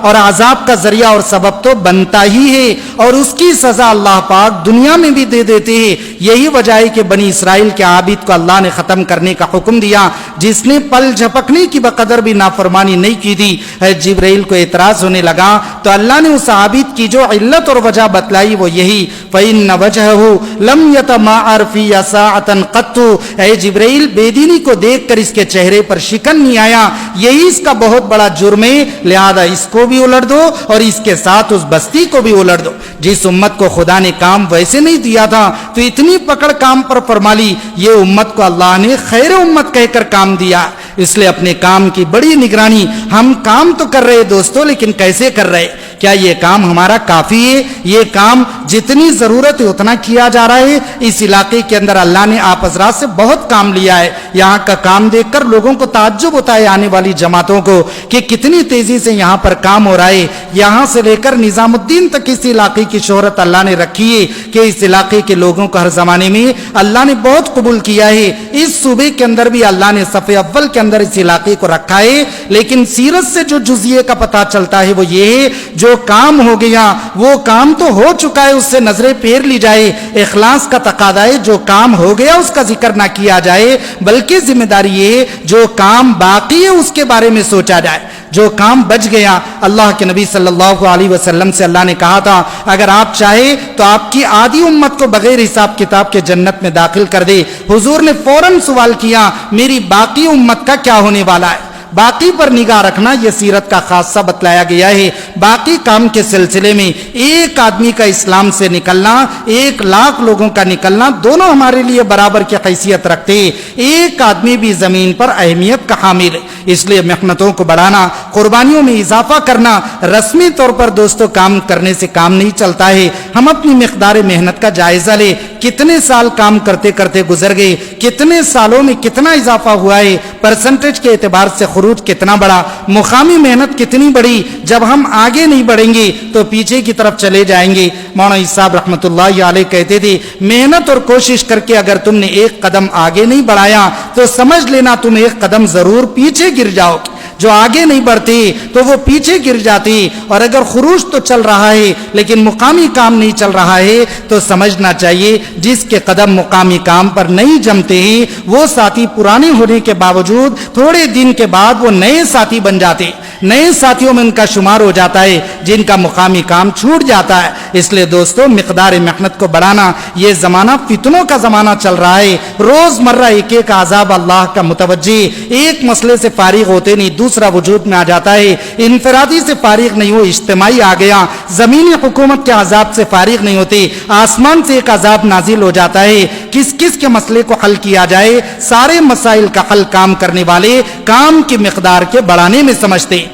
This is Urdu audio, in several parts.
اور عذاب کا ذریعہ اور سبب تو بنتا ہی ہے، اور اس کی سزا اللہ پاک دنیا میں بھی دے دیتے ہیں۔ یہی وجہ ہے کہ بنی اسرائیل کے عابد کو اللہ نے ختم کرنے کا حکم دیا، جس نے پل جھپکنے کی بقدر بھی نافرمانی نہیں کی تھی۔ جبرائیل کو اعتراض ہونے لگا تو اللہ نے اس عابد کی جو علت اور وجہ بتلائی وہ یہی، فَإِنَّ وَجْهَهُ لَمْ يَتَمَعَّرْ فِي سَاعَةً قَطُّ، اے جبرائیل بے دینی کو دیکھ کر اس کے چہرے پر شکن نہیں آیا، یہی اس کا بہت بڑا جرم ہے، لہذا اس کو بھی الٹ دو اور اس کے ساتھ اس بستی کو بھی الٹ دو۔ جس امت کو خدا نے کام ویسے نہیں دیا تھا تو اتنی پکڑ کام پر فرما لی، یہ امت کو اللہ نے خیر امت کہہ کر کام دیا۔ اس لیے اپنے کام کی بڑی نگرانی، ہم کام تو کر رہے دوستو، لیکن کیسے کر رہے؟ کیا یہ کام ہمارا کافی ہے؟ یہ کام جتنی ضرورت ہے اتنا کیا جا رہا ہے؟ اس علاقے کے اندر اللہ نے آپ حضرات سے بہت کام لیا ہے، یہاں کا کام دیکھ کر لوگوں کو تعجب ہوتا ہے، آنے والی جماعتوں کو، کہ کتنی تیزی سے یہاں پر کام ہو رہا ہے۔ یہاں سے لے کر نظام الدین تک اس علاقے کی شہرت اللہ نے رکھی ہے کہ اس علاقے کے لوگوں کو ہر زمانے میں اللہ نے بہت قبول کیا ہے۔ اس صوبے کے اندر بھی اللہ نے صف اول کے اندر اس علاقے کو رکھا ہے، لیکن سیرت سے جو جزیے کا پتہ چلتا ہے وہ یہ ہے، جو کام ہو گیا وہ کام تو ہو چکا ہے، اس سے نظریں پھیر لی جائے۔ اخلاص کا تقاضا ہے، جو کام ہو گیا اس کا ذکر نہ کیا جائے، بلکہ ذمہ داری یہ ہے جو کام باقی ہے اس کے بارے میں سوچا جائے۔ جو کام بچ گیا، اللہ کے نبی صلی اللہ علیہ وسلم سے اللہ نے کہا تھا اگر آپ چاہے تو آپ کی آدھی امت کو بغیر حساب کتاب کے جنت میں داخل کر دے۔ حضور نے فوراً سوال کیا میری باقی امت کا کیا ہونے والا ہے؟ باقی پر نگاہ رکھنا یہ سیرت کا خاصہ بتلایا گیا ہے۔ باقی کام کے سلسلے میں ایک آدمی کا اسلام سے نکلنا، 1,00,000 لوگوں کا نکلنا، دونوں ہمارے لیے برابر کی حیثیت رکھتے ہیں۔ ایک آدمی بھی زمین پر اہمیت کا حامل ہے، اس لیے محنتوں کو بڑھانا، قربانیوں میں اضافہ کرنا، رسمی طور پر دوستو کام کرنے سے کام نہیں چلتا ہے۔ ہم اپنی مقدار محنت کا جائزہ لیں، کتنے سال کام کرتے کرتے گزر گئے، کتنے سالوں میں کتنا اضافہ ہوا ہے، پرسنٹیج کے اعتبار سے خروج کتنا بڑا، مقامی محنت کتنی بڑی۔ جب ہم آگے نہیں بڑھیں گے تو پیچھے کی طرف چلے جائیں گے۔ مولانا صاحب رحمۃ اللہ علیہ کہتے تھے محنت اور کوشش کر کے اگر تم نے ایک قدم آگے نہیں بڑھایا تو سمجھ لینا تم ایک قدم ضرور پیچھے گر جاؤ گے۔ جو آگے نہیں بڑھتے تو وہ پیچھے گر جاتے، اور اگر خروج تو چل رہا ہے لیکن مقامی کام نہیں چل رہا ہے تو سمجھنا چاہیے جس کے قدم مقامی کام پر نہیں جمتے ہیں وہ ساتھی پرانے ہونے کے باوجود تھوڑے دن کے بعد وہ نئے ساتھی بن جاتے، نئے ساتھیوں میں ان کا شمار ہو جاتا ہے جن کا مقامی کام چھوٹ جاتا ہے۔ اس لیے دوستو مقدار محنت کو بڑھانا، یہ زمانہ فتنوں کا زمانہ چل رہا ہے، روز مرہ ایک ایک عذاب اللہ کا متوجہ، ایک مسئلے سے فارغ ہوتے نہیں دوسرا وجود میں آ جاتا ہے، انفرادی سے فارغ نہیں ہو اجتماعی آ گیا، زمینی حکومت کے عذاب سے فارغ نہیں ہوتے، آسمان سے ایک عذاب نازل ہو جاتا ہے، کس کس کے مسئلے کو حل کیا جائے، سارے مسائل کا حل کام کرنے والے کام کی مقدار کے بڑھانے میں سمجھتے۔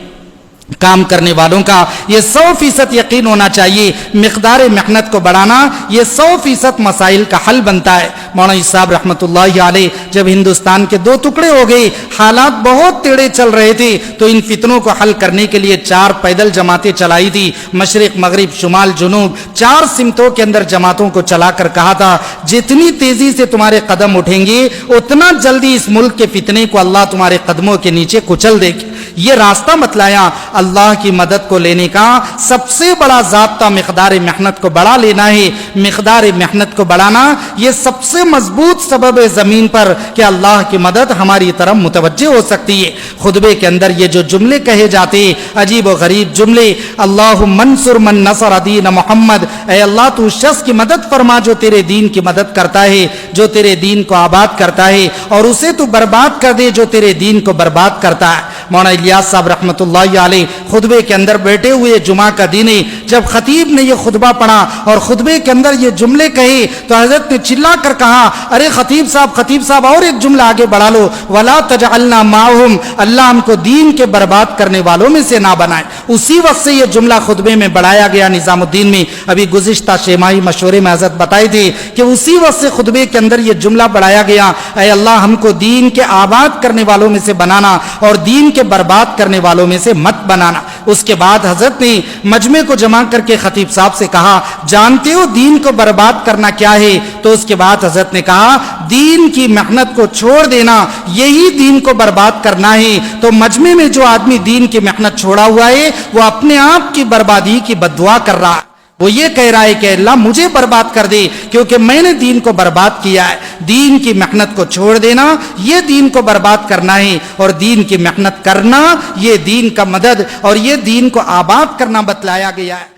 کام کرنے والوں کا یہ 100% یقین ہونا چاہیے، مقدار محنت کو بڑھانا یہ 100% مسائل کا حل بنتا ہے۔ مولانا صاحب رحمۃ اللہ علیہ جب ہندوستان کے 2 ٹکڑے ہو گئے، حالات بہت ٹیڑے چل رہے تھے، تو ان فتنوں کو حل کرنے کے لیے 4 پیدل جماعتیں چلائی تھی، مشرق مغرب شمال جنوب، 4 سمتوں کے اندر جماعتوں کو چلا کر کہا تھا جتنی تیزی سے تمہارے قدم اٹھیں گے اتنا جلدی اس ملک کے فتنے کو اللہ تمہارے قدموں کے نیچے کچل دے گی۔ یہ راستہ بتلایا اللہ کی مدد کو لینے کا سب سے بڑا ضابطہ مقدار محنت کو بڑھا لینا ہے۔ مقدار محنت کو بڑھانا یہ سب سے مضبوط سبب ہے زمین پر کہ اللہ کی مدد ہماری طرف متوجہ ہو سکتی ہے۔ خطبے کے اندر یہ جو جملے کہے جاتے عجیب و غریب جملے، اللہم انصر من نصر دین محمد، اے اللہ تو اس شخص کی مدد فرما جو تیرے دین کی مدد کرتا ہے، جو تیرے دین کو آباد کرتا ہے، اور اسے تو برباد کر دے جو تیرے دین کو برباد کرتا ہے۔ مولانا الیاس صاحب رحمۃ اللہ علیہ خطبے کے اندر بیٹھے ہوئے جمعہ کا دن ہے، جب خطیب نے یہ خطبہ پڑھا اور خطبے کے اندر یہ جملے کہے تو حضرت نے چلا کر کہا ارے خطیب صاحب اور ایک جملہ آگے بڑھا لو، ولا تجعلنا معهم، اللہ ہم کو دین کے برباد کرنے والوں میں سے نہ بنائے۔ اسی وقت سے یہ جملہ خطبے میں بڑھایا گیا نظام الدین میں۔ ابھی گزشتہ شیمائی مشورے میں حضرت بتائی تھی کہ اسی وقت سے خطبے کے اندر یہ جملہ بڑھایا گیا، اے اللہ ہم کو دین کے آباد کرنے والوں میں سے بنانا اور دین کے برباد کرنے والوں میں سے مت بنانا۔ اس کے بعد حضرت نے مجمع کو جمع کر کے خطیب صاحب سے کہا جانتے ہو دین کو برباد کرنا کیا ہے؟ تو اس کے بعد حضرت نے کہا دین کی محنت کو چھوڑ دینا یہی دین کو برباد کرنا ہے۔ تو مجمع میں جو آدمی دین کی محنت چھوڑا ہوا ہے وہ اپنے آپ کی بربادی کی بد دعا کر رہا ہے، وہ یہ کہہ رہا ہے کہ اللہ مجھے برباد کر دے کیونکہ میں نے دین کو برباد کیا ہے۔ دین کی محنت کو چھوڑ دینا یہ دین کو برباد کرنا ہے، اور دین کی محنت کرنا یہ دین کا مدد اور یہ دین کو آباد کرنا بتلایا گیا ہے۔